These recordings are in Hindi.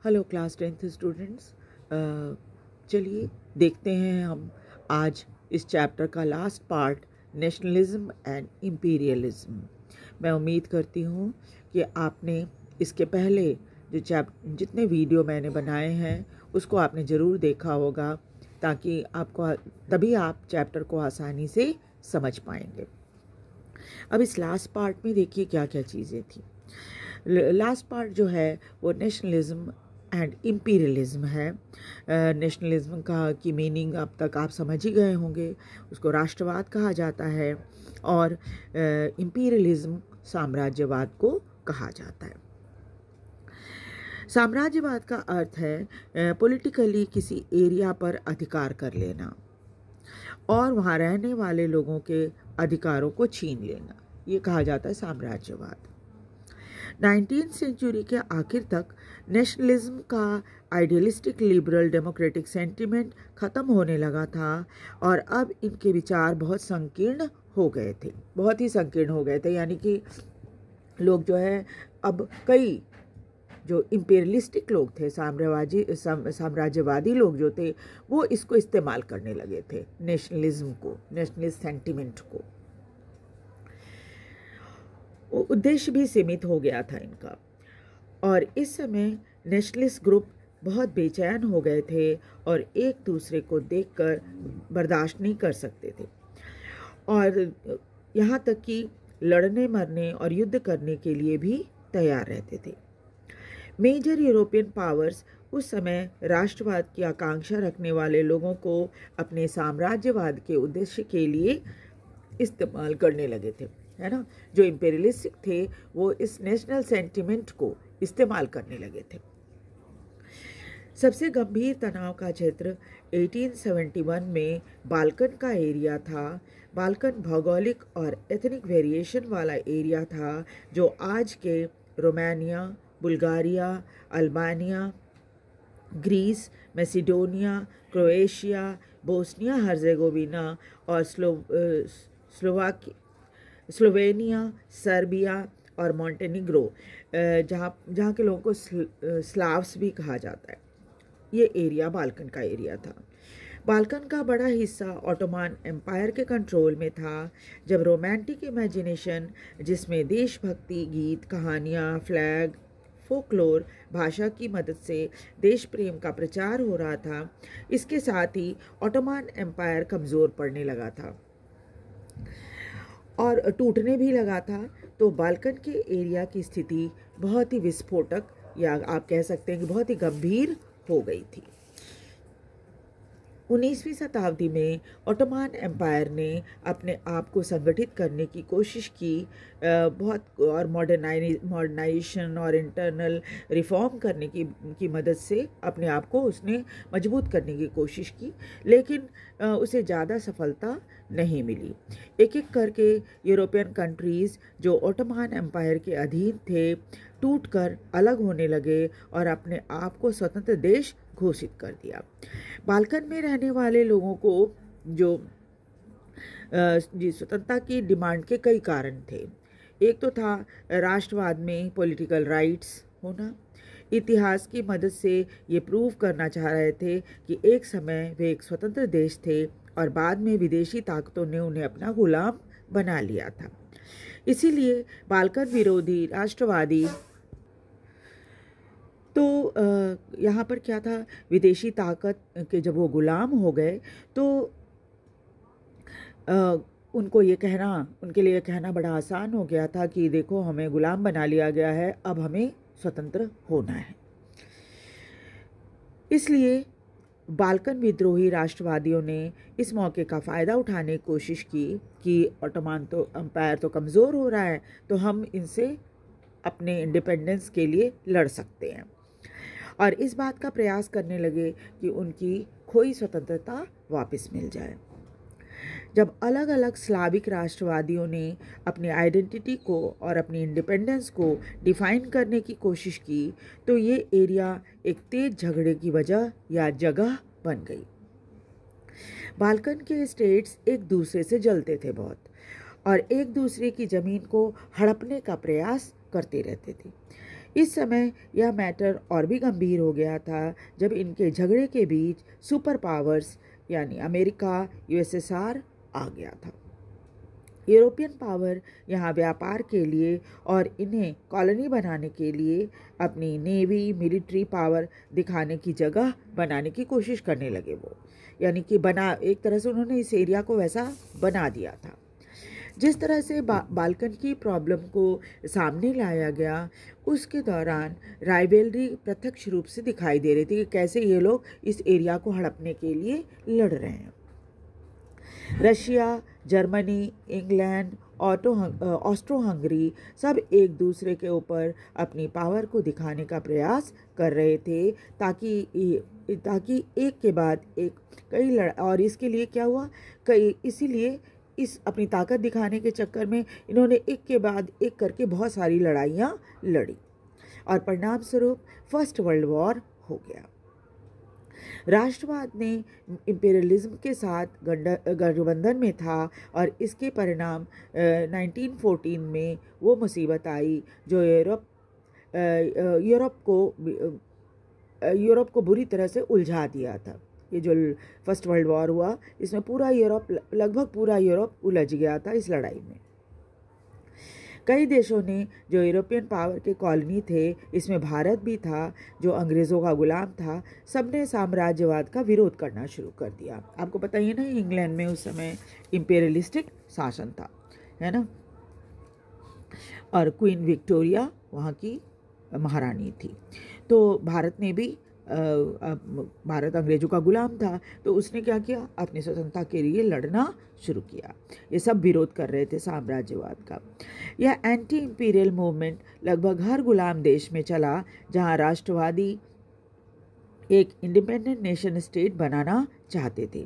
हेलो क्लास 10th स्टूडेंट्स, चलिए देखते हैं हम आज इस चैप्टर का last part, nationalism and imperialism. मैं उम्मीद करती हूँ कि आपने इसके पहले जितने वीडियो मैंने बनाए हैं उसको आपने ज़रूर देखा होगा, ताकि तभी आप चैप्टर को आसानी से समझ पाएंगे। अब इस लास्ट पार्ट में देखिए क्या क्या चीज़ें थी। लास्ट पार्ट जो है वो नेशनलिज्म एंड इम्पीरियलिज्म है। नेशनलिज्म की मीनिंग अब तक आप समझ ही गए होंगे, उसको राष्ट्रवाद कहा जाता है, और इम्पीरियलिज्म साम्राज्यवाद को कहा जाता है। साम्राज्यवाद का अर्थ है पॉलिटिकली किसी एरिया पर अधिकार कर लेना और वहाँ रहने वाले लोगों के अधिकारों को छीन लेना, ये कहा जाता है साम्राज्यवाद। 19th सेंचुरी के आखिर तक नेशनलिज्म का आइडियलिस्टिक लिबरल डेमोक्रेटिक सेंटिमेंट ख़त्म होने लगा था और अब इनके विचार बहुत संकीर्ण हो गए थे, बहुत ही संकीर्ण हो गए थे। यानी कि लोग जो है, अब कई जो इम्पेरियलिस्टिक लोग थे, साम्राज्यवादी लोग जो थे, वो इसको इस्तेमाल करने लगे थे, नेशनलिज्म को, नेशनलिस्ट सेंटिमेंट को। उद्देश्य भी सीमित हो गया था इनका, और इस समय नेशनलिस्ट ग्रुप बहुत बेचैन हो गए थे और एक दूसरे को देखकर बर्दाश्त नहीं कर सकते थे, और यहाँ तक कि लड़ने मरने और युद्ध करने के लिए भी तैयार रहते थे। मेजर यूरोपियन पावर्स उस समय राष्ट्रवाद की आकांक्षा रखने वाले लोगों को अपने साम्राज्यवाद के उद्देश्य के लिए इस्तेमाल करने लगे थे, है ना। जो इम्पेरियलिस्टिक थे वो इस नेशनल सेंटिमेंट को इस्तेमाल करने लगे थे। सबसे गंभीर तनाव का क्षेत्र 1871 में बाल्कन का एरिया था। बाल्कन भौगोलिक और एथनिक वेरिएशन वाला एरिया था जो आज के Romania, Bulgaria, Albania, Greece, Macedonia, Croatia, Bosnia Herzegovina और स्लोवेनिया, सर्बिया और मॉन्टेनिग्रो, जहाँ के लोगों को स्लाव्स भी कहा जाता है, ये एरिया बाल्कन का एरिया था। बाल्कन का बड़ा हिस्सा ऑटोमान एम्पायर के कंट्रोल में था। जब रोमांटिक इमेजिनेशन, जिसमें देशभक्ति गीत, कहानियाँ, फ्लैग, फोकलोर भाषा की मदद से देश प्रेम का प्रचार हो रहा था, इसके साथ ही ऑटोमान एम्पायर कमज़ोर पड़ने लगा था और टूटने भी लगा था। तो बाल्कन के एरिया की स्थिति बहुत ही विस्फोटक, या आप कह सकते हैं कि बहुत ही गंभीर हो गई थी। 19वीं शताब्दी में ऑटोमान एम्पायर ने अपने आप को संगठित करने की कोशिश की, बहुत, और मॉडर्नाइजेशन और इंटरनल रिफॉर्म करने की मदद से अपने आप को उसने मजबूत करने की कोशिश की, लेकिन उसे ज़्यादा सफलता नहीं मिली। एक एक करके यूरोपियन कंट्रीज़ जो ऑटोमान एम्पायर के अधीन थे टूटकर अलग होने लगे और अपने आप को स्वतंत्र देश घोषित कर दिया। बाल्कन में रहने वाले लोगों को जो स्वतंत्रता की डिमांड के कई कारण थे। एक तो था राष्ट्रवाद में पॉलिटिकल राइट्स होना। इतिहास की मदद से ये प्रूव करना चाह रहे थे कि एक समय वे एक स्वतंत्र देश थे और बाद में विदेशी ताकतों ने उन्हें अपना गुलाम बना लिया था। इसीलिए बाल्कन विरोधी राष्ट्रवादी, तो यहाँ पर क्या था, विदेशी ताकत के जब वो गुलाम हो गए तो उनके लिए कहना बड़ा आसान हो गया था कि देखो, हमें गुलाम बना लिया गया है, अब हमें स्वतंत्र होना है। इसलिए बाल्कन विद्रोही राष्ट्रवादियों ने इस मौके का फ़ायदा उठाने की कोशिश की कि ऑटोमान एम्पायर तो कमज़ोर हो रहा है, तो हम इनसे अपने इंडिपेंडेंस के लिए लड़ सकते हैं, और इस बात का प्रयास करने लगे कि उनकी खोई स्वतंत्रता वापस मिल जाए। जब अलग अलग स्लाविक राष्ट्रवादियों ने अपनी आइडेंटिटी को और अपनी इंडिपेंडेंस को डिफाइन करने की कोशिश की, तो ये एरिया एक तेज झगड़े की वजह या जगह बन गई। बाल्कन के स्टेट्स एक दूसरे से जलते थे बहुत, और एक दूसरे की ज़मीन को हड़पने का प्रयास करते रहते थे। इस समय यह मैटर और भी गंभीर हो गया था जब इनके झगड़े के बीच सुपर पावर्स यानी अमेरिका, यूएसएसआर आ गया था। यूरोपियन पावर यहाँ व्यापार के लिए और इन्हें कॉलोनी बनाने के लिए अपनी नेवी, मिलिट्री पावर दिखाने की जगह बनाने की कोशिश करने लगे। वो यानी कि एक तरह से उन्होंने इस एरिया को वैसा बना दिया था। जिस तरह से बाल्कन की प्रॉब्लम को सामने लाया गया, उसके दौरान राइवलरी प्रत्यक्ष रूप से दिखाई दे रही थी कि कैसे ये लोग इस एरिया को हड़पने के लिए लड़ रहे हैं। Russia, Germany, England, Austro Hungary सब एक दूसरे के ऊपर अपनी पावर को दिखाने का प्रयास कर रहे थे ताकि एक के बाद एक और इसके लिए क्या हुआ, इसीलिए इस अपनी ताकत दिखाने के चक्कर में इन्होंने एक के बाद एक करके बहुत सारी लड़ाइयाँ लड़ी और परिणाम स्वरूप फर्स्ट वर्ल्ड वॉर हो गया। राष्ट्रवाद ने इंपीरियलिज्म के साथ गठबंधन में था और इसके परिणाम 1914 में वो मुसीबत आई जो यूरोप को बुरी तरह से उलझा दिया था। ये जो फर्स्ट वर्ल्ड वॉर हुआ, इसमें लगभग पूरा यूरोप उलझ गया था इस लड़ाई में। कई देशों ने जो यूरोपियन पावर के कॉलोनी थे, इसमें भारत भी था जो अंग्रेज़ों का गुलाम था, सबने साम्राज्यवाद का विरोध करना शुरू कर दिया। आपको पता ही है ना, इंग्लैंड में उस समय इंपीरियलिस्टिक शासन था, है ना, और क्वीन विक्टोरिया वहाँ की महारानी थी। तो भारत ने भी भारत अंग्रेजों का गुलाम था, तो उसने क्या किया, अपनी स्वतंत्रता के लिए लड़ना शुरू किया। ये सब विरोध कर रहे थे साम्राज्यवाद का। यह एंटी इंपीरियल मूवमेंट लगभग हर गुलाम देश में चला जहां राष्ट्रवादी एक इंडिपेंडेंट नेशन स्टेट बनाना चाहते थे।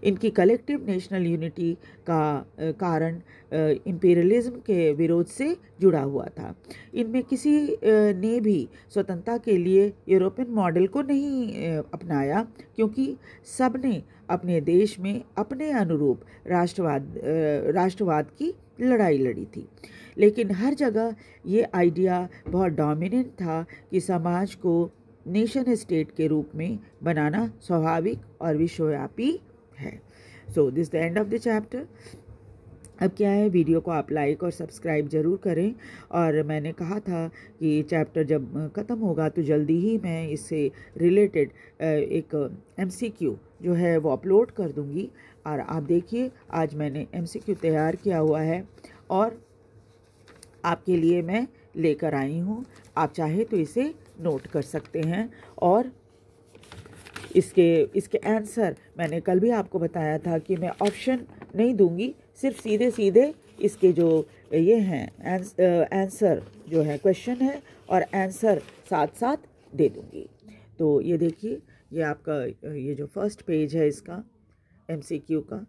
इनकी कलेक्टिव नेशनल यूनिटी का कारण इंपीरियलिज्म के विरोध से जुड़ा हुआ था। इनमें किसी ने भी स्वतंत्रता के लिए यूरोपियन मॉडल को नहीं अपनाया, क्योंकि सबने अपने देश में अपने अनुरूप राष्ट्रवाद की लड़ाई लड़ी थी। लेकिन हर जगह ये आइडिया बहुत डोमिनेंट था कि समाज को नेशन स्टेट के रूप में बनाना स्वाभाविक और विश्वव्यापी है। So this the end of the chapter. अब क्या है, वीडियो को आप लाइक और सब्सक्राइब ज़रूर करें। और मैंने कहा था कि चैप्टर जब ख़त्म होगा तो जल्दी ही मैं इससे रिलेटेड एक MCQ जो है वो अपलोड कर दूंगी। और आप देखिए, आज मैंने MCQ तैयार किया हुआ है और आपके लिए मैं लेकर आई हूँ। आप चाहे तो इसे नोट कर सकते हैं। और इसके आंसर मैंने कल भी आपको बताया था कि मैं ऑप्शन नहीं दूंगी, सिर्फ सीधे सीधे इसके जो ये हैं आंसर जो है क्वेश्चन है और आंसर साथ साथ दे दूंगी। तो ये देखिए, ये आपका ये जो फर्स्ट पेज है इसका MCQ का,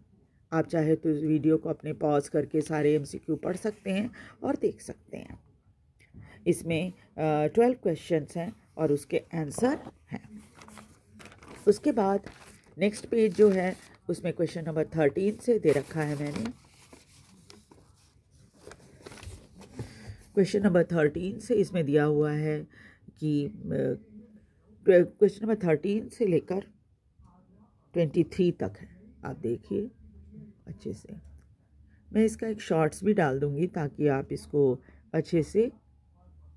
आप चाहे तो इस वीडियो को अपने पॉज करके सारे MCQ पढ़ सकते हैं और देख सकते हैं। इसमें 12 क्वेश्चंस हैं और उसके आंसर हैं। उसके बाद नेक्स्ट पेज जो है उसमें क्वेश्चन नंबर 13 से दे रखा है मैंने। क्वेश्चन नंबर 13 से इसमें दिया हुआ है कि क्वेश्चन नंबर 13 से लेकर 23 तक है। आप देखिए अच्छे से। मैं इसका एक शॉर्ट्स भी डाल दूंगी ताकि आप इसको अच्छे से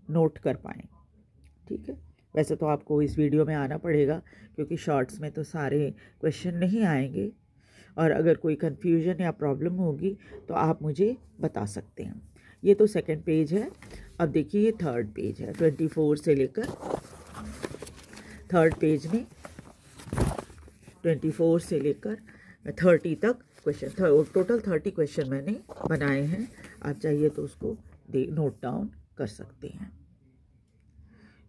नोट कर पाएँ। ठीक है, वैसे तो आपको इस वीडियो में आना पड़ेगा क्योंकि शॉर्ट्स में तो सारे क्वेश्चन नहीं आएंगे, और अगर कोई कन्फ्यूजन या प्रॉब्लम होगी तो आप मुझे बता सकते हैं। ये तो सेकंड पेज है। अब देखिए ये थर्ड पेज है। 24 से लेकर थर्ड पेज में 24 से लेकर 30 तक क्वेश्चन, टोटल 30 क्वेश्चन मैंने बनाए हैं। आप चाहिए तो उसको नोट डाउन कर सकते हैं।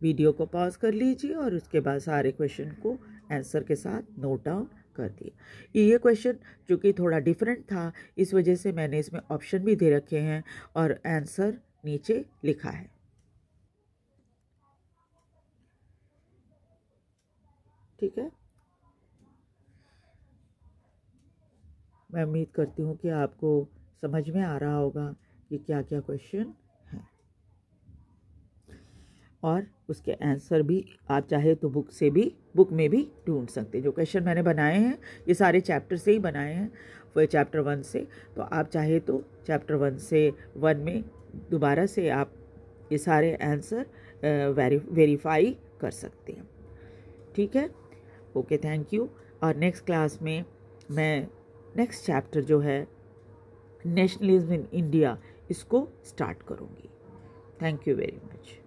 वीडियो को पॉज कर लीजिए और उसके बाद सारे क्वेश्चन को आंसर के साथ नोट डाउन कर दिए। ये क्वेश्चन चूँकि थोड़ा डिफरेंट था, इस वजह से मैंने इसमें ऑप्शन भी दे रखे हैं और आंसर नीचे लिखा है। ठीक है, मैं उम्मीद करती हूँ कि आपको समझ में आ रहा होगा कि क्या क्या क्वेश्चन हैं। और उसके आंसर भी आप चाहे तो बुक में भी ढूंढ सकते हैं। जो क्वेश्चन मैंने बनाए हैं ये सारे चैप्टर से ही बनाए हैं, वो चैप्टर 1 से। तो आप चाहे तो चैप्टर 1 में दोबारा से आप ये सारे आंसर वेरीफाई कर सकते हैं। ठीक है, ओके, थैंक यू। और नेक्स्ट क्लास में मैं नेक्स्ट चैप्टर जो है नेशनलिज्म इन इंडिया, इसको स्टार्ट करूँगी। Thank you very much.